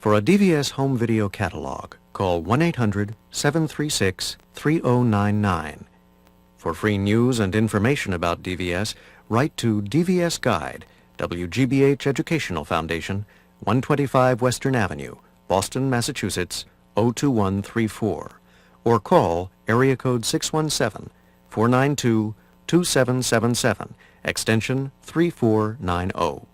For a DVS home video catalog, call 1-800-736-3099. For free news and information about DVS, write to DVS Guide, WGBH Educational Foundation, 125 Western Avenue, Boston, Massachusetts, 02134, or call area code 617-492-2777, extension 3490.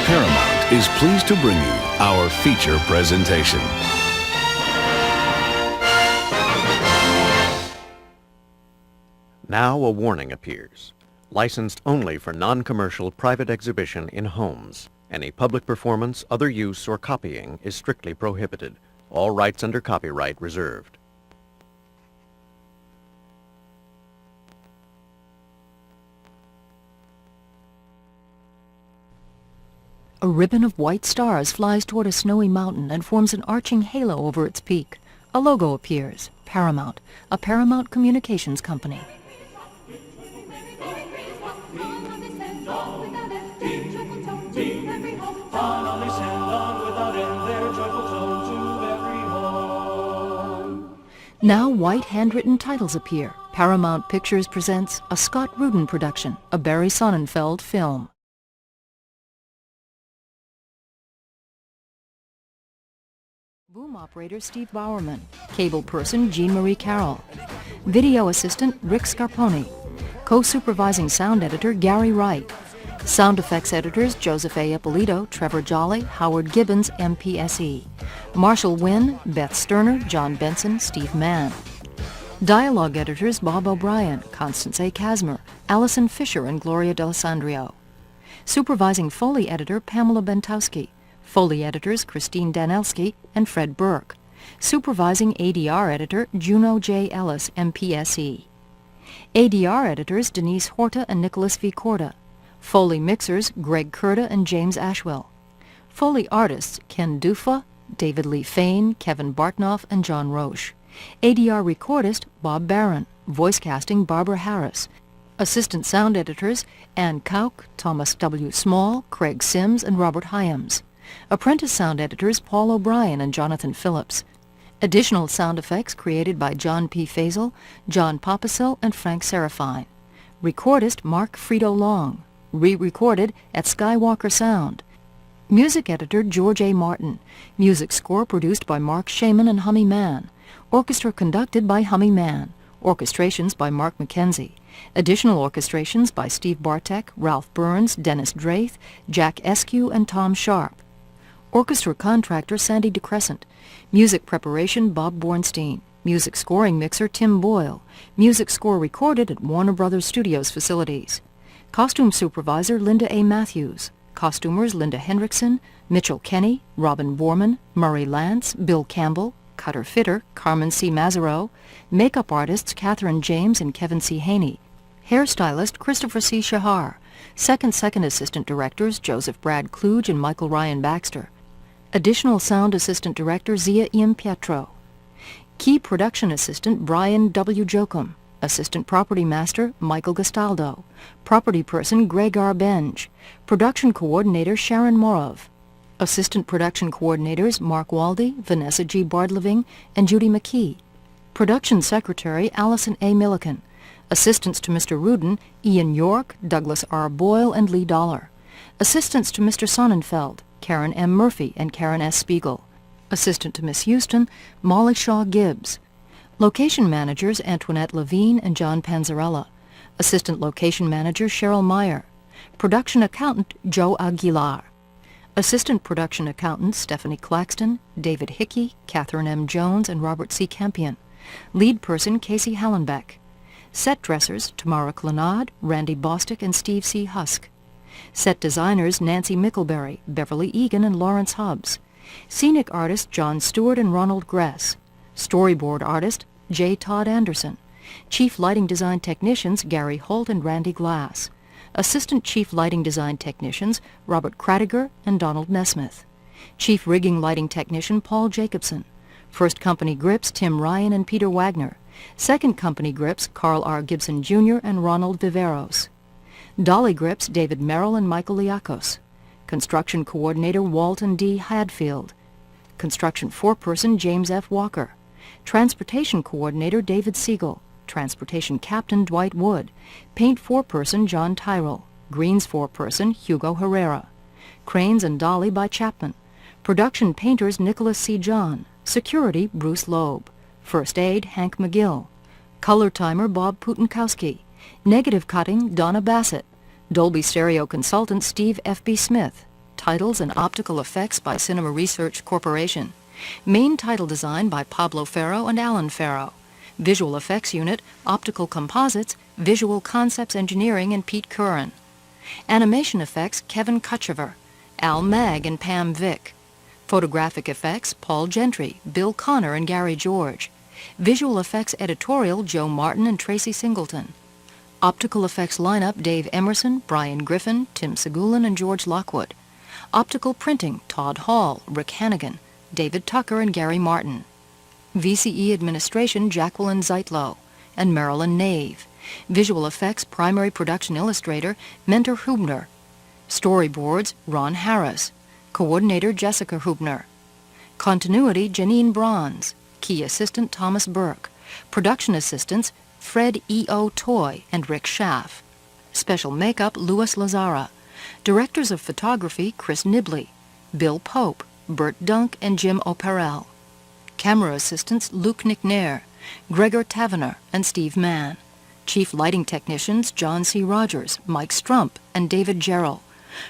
Paramount is pleased to bring you our feature presentation. Now a warning appears. Licensed only for non-commercial private exhibition in homes. Any public performance, other use, or copying is strictly prohibited. All rights under copyright reserved. A ribbon of white stars flies toward a snowy mountain and forms an arching halo over its peak. A logo appears, Paramount, a Paramount communications company. Now white handwritten titles appear. Paramount Pictures presents a Scott Rudin production, a Barry Sonnenfeld film. Boom operator Steve Bowerman. Cable person Jean Marie Carroll. Video assistant Rick Scarponi. Co-supervising sound editor Gary Wright. Sound effects editors Joseph A. Ippolito, Trevor Jolly, Howard Gibbons, MPSE. Marshall Wynn, Beth Sterner, John Benson, Steve Mann. Dialogue editors Bob O'Brien, Constance A. Casmer, Allison Fisher, and Gloria D'Alessandro. Supervising Foley editor Pamela Bentowski. Foley editors Christine Danelski and Fred Burke. Supervising ADR editor Juno J. Ellis, MPSE. ADR editors Denise Horta and Nicholas V. Corda. Foley mixers Greg Curda and James Ashwell. Foley artists Ken Dufa, David Lee Fain, Kevin Bartnoff, and John Roche. ADR recordist Bob Barron. Voice casting Barbara Harris. Assistant sound editors Ann Kauk, Thomas W. Small, Craig Sims, and Robert Hyams. Apprentice sound editors Paul O'Brien and Jonathan Phillips. Additional sound effects created by John P. Faisal, John Papasil, and Frank Serafine. Recordist Mark Frito Long. Re-recorded at Skywalker Sound. Music editor George A. Martin. Music score produced by Mark Shaman and Hummy Man. Orchestra conducted by Hummy Man. Orchestrations by Mark McKenzie. Additional orchestrations by Steve Bartek, Ralph Burns, Dennis Draith, Jack Eskew, and Tom Sharp. Orchestra contractor Sandy DeCrescent. Music preparation Bob Bornstein. Music scoring mixer Tim Boyle. Music score recorded at Warner Brothers Studios facilities. Costume supervisor Linda A. Matthews. Costumers Linda Hendrickson, Mitchell Kenny, Robin Borman, Murray Lance, Bill Campbell, Cutter Fitter, Carmen C. Mazzaro. Makeup artists Catherine James and Kevin C. Haney. Hairstylist Christopher C. Shahar. Second assistant directors Joseph Brad Kluge and Michael Ryan Baxter. Additional sound assistant director Zia Ian Pietro. Key production assistant Brian W. Jokum. Assistant property master Michael Gastaldo. Property person Greg R. Benj. Production coordinator Sharon Morov. Assistant production coordinators Mark Waldy, Vanessa G. Bardleving, and Judy McKee. Production secretary Allison A. Milliken. Assistants to Mr. Rudin, Ian York, Douglas R. Boyle, and Lee Dollar. Assistants to Mr. Sonnenfeld, Karen M. Murphy and Karen S. Spiegel. Assistant to Miss Houston, Molly Shaw Gibbs. Location managers Antoinette Levine and John Panzarella. Assistant location manager Cheryl Meyer. Production accountant Joe Aguilar. Assistant production accountants Stephanie Claxton, David Hickey, Catherine M. Jones, and Robert C. Campion. Lead person Casey Hallenbeck. Set dressers Tamara Clenade, Randy Bostick, and Steve C. Husk. Set designers Nancy Mickleberry, Beverly Egan, and Lawrence Hubbs. Scenic artist John Stewart and Ronald Gress. Storyboard artist J. Todd Anderson. Chief lighting design technicians Gary Holt and Randy Glass. Assistant Chief Lighting Design Technicians Robert Kratiger and Donald Nesmith. Chief Rigging Lighting Technician Paul Jacobson. First company grips, Tim Ryan and Peter Wagner. Second company grips, Carl R. Gibson Jr. and Ronald Viveros. Dolly grips, David Merrill and Michael Liakos. Construction coordinator, Walton D. Hadfield. Construction foreperson, James F. Walker. Transportation coordinator, David Siegel. Transportation captain, Dwight Wood. Paint foreperson, John Tyrrell. Greens foreperson, Hugo Herrera. Cranes and dolly by Chapman. Production painters, Nicholas C. John. Security, Bruce Loeb. First aid, Hank McGill. Color timer, Bob Putenkowski. Negative cutting, Donna Bassett. Dolby Stereo consultant, Steve F.B. Smith. Titles and optical effects by Cinema Research Corporation. Main title design by Pablo Ferro and Alan Ferro. Visual effects unit, Optical Composites, Visual Concepts Engineering and Pete Curran. Animation effects, Kevin Kutchever. Al Mag and Pam Vick. Photographic effects, Paul Gentry, Bill Connor and Gary George. Visual effects editorial, Joe Martin and Tracy Singleton. Optical effects lineup, Dave Emerson, Brian Griffin, Tim Segulan and George Lockwood. Optical printing, Todd Hall, Rick Hannigan, David Tucker and Gary Martin. VCE administration, Jacqueline Zeitlow and Marilyn Nave. Visual effects, primary production illustrator, Mentor Hubner. Storyboards, Ron Harris. Coordinator, Jessica Hubner. Continuity, Janine Bronze. Key assistant, Thomas Burke. Production assistants, Fred E.O. Toy and Rick Schaff. Special makeup, Louis Lazara. Directors of photography, Chris Nibley. Bill Pope, Bert Dunk and Jim O'Parrell. Camera assistants, Luke Nicknair, Gregor Tavener and Steve Mann. Chief lighting technicians, John C. Rogers, Mike Strump and David Gerald.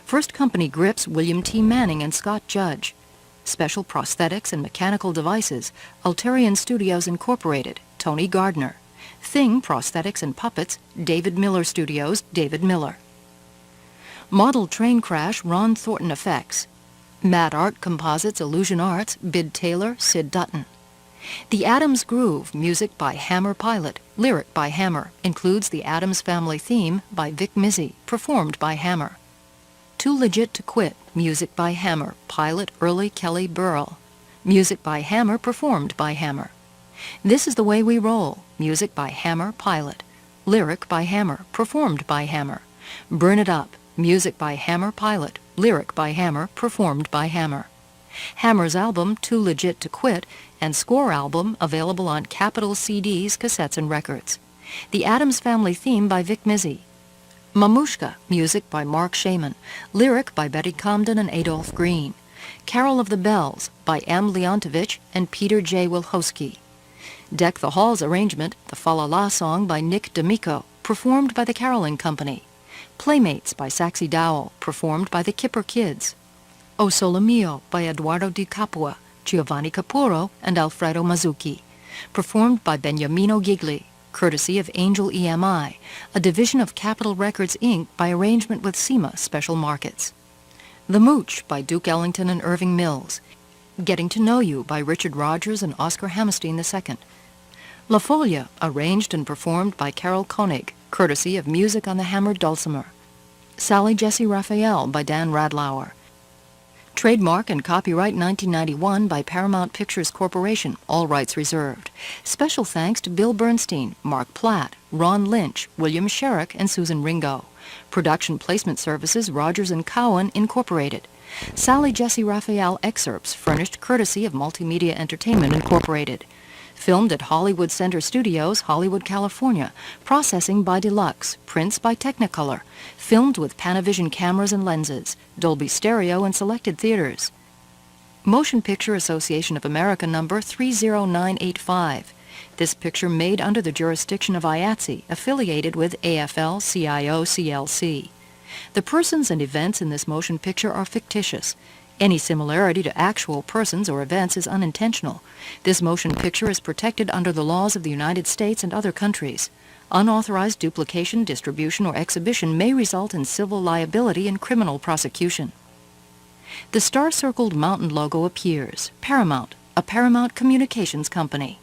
First company grips, William T. Manning and Scott Judge. Special prosthetics and mechanical devices, Alterian Studios Incorporated, Tony Gardner. Thing Prosthetics and Puppets, David Miller Studios, David Miller. Model Train Crash, Ron Thornton Effects. Mad Art Composites, Illusion Arts, Bid Taylor, Sid Dutton. The Addams Groove, music by Hammer Pilot, lyric by Hammer, includes the Addams Family theme by Vic Mizzy, performed by Hammer. Too Legit to Quit, music by Hammer, pilot Early Kelly Burrell. Music by Hammer, performed by Hammer. This Is the Way We Roll, music by Hammer, pilot. Lyric by Hammer, performed by Hammer. Burn It Up, music by Hammer, pilot. Lyric by Hammer, performed by Hammer. Hammer's album, Too Legit to Quit, and score album available on Capitol CDs, cassettes, and records. The Addams Family theme by Vic Mizzy. Mamushka, music by Mark Shaman. Lyric by Betty Comden and Adolph Green. Carol of the Bells by M. Leontovich and Peter J. Wilhosky. Deck the Halls arrangement, the Fa La La song by Nick D'Amico, performed by the Caroling Company. Playmates by Saxy Dowell, performed by the Kipper Kids. O Sole Mio by Eduardo Di Capua, Giovanni Capuro, and Alfredo Mazzucchi, performed by Beniamino Gigli, courtesy of Angel EMI, a division of Capitol Records, Inc. by arrangement with SEMA Special Markets. The Mooch by Duke Ellington and Irving Mills. Getting to Know You by Richard Rogers and Oscar Hammerstein II. La Folia, arranged and performed by Carol Koenig, courtesy of Music on the Hammered Dulcimer. Sally Jesse Raphael by Dan Radlauer. Trademark and copyright 1991 by Paramount Pictures Corporation, all rights reserved. Special thanks to Bill Bernstein, Mark Platt, Ron Lynch, William Sherrick, and Susan Ringo. Production placement services, Rogers & Cowan, Incorporated. Sally Jesse Raphael excerpts furnished courtesy of Multimedia Entertainment, Incorporated. Filmed at Hollywood Center Studios, Hollywood, California. Processing by Deluxe. Prints by Technicolor. Filmed with Panavision cameras and lenses. Dolby Stereo in selected theaters. Motion Picture Association of America number 30985. This picture made under the jurisdiction of IATSE, affiliated with AFL-CIO CLC. The persons and events in this motion picture are fictitious. Any similarity to actual persons or events is unintentional. This motion picture is protected under the laws of the United States and other countries. Unauthorized duplication, distribution, or exhibition may result in civil liability and criminal prosecution. The star-circled mountain logo appears. Paramount, a Paramount Communications company.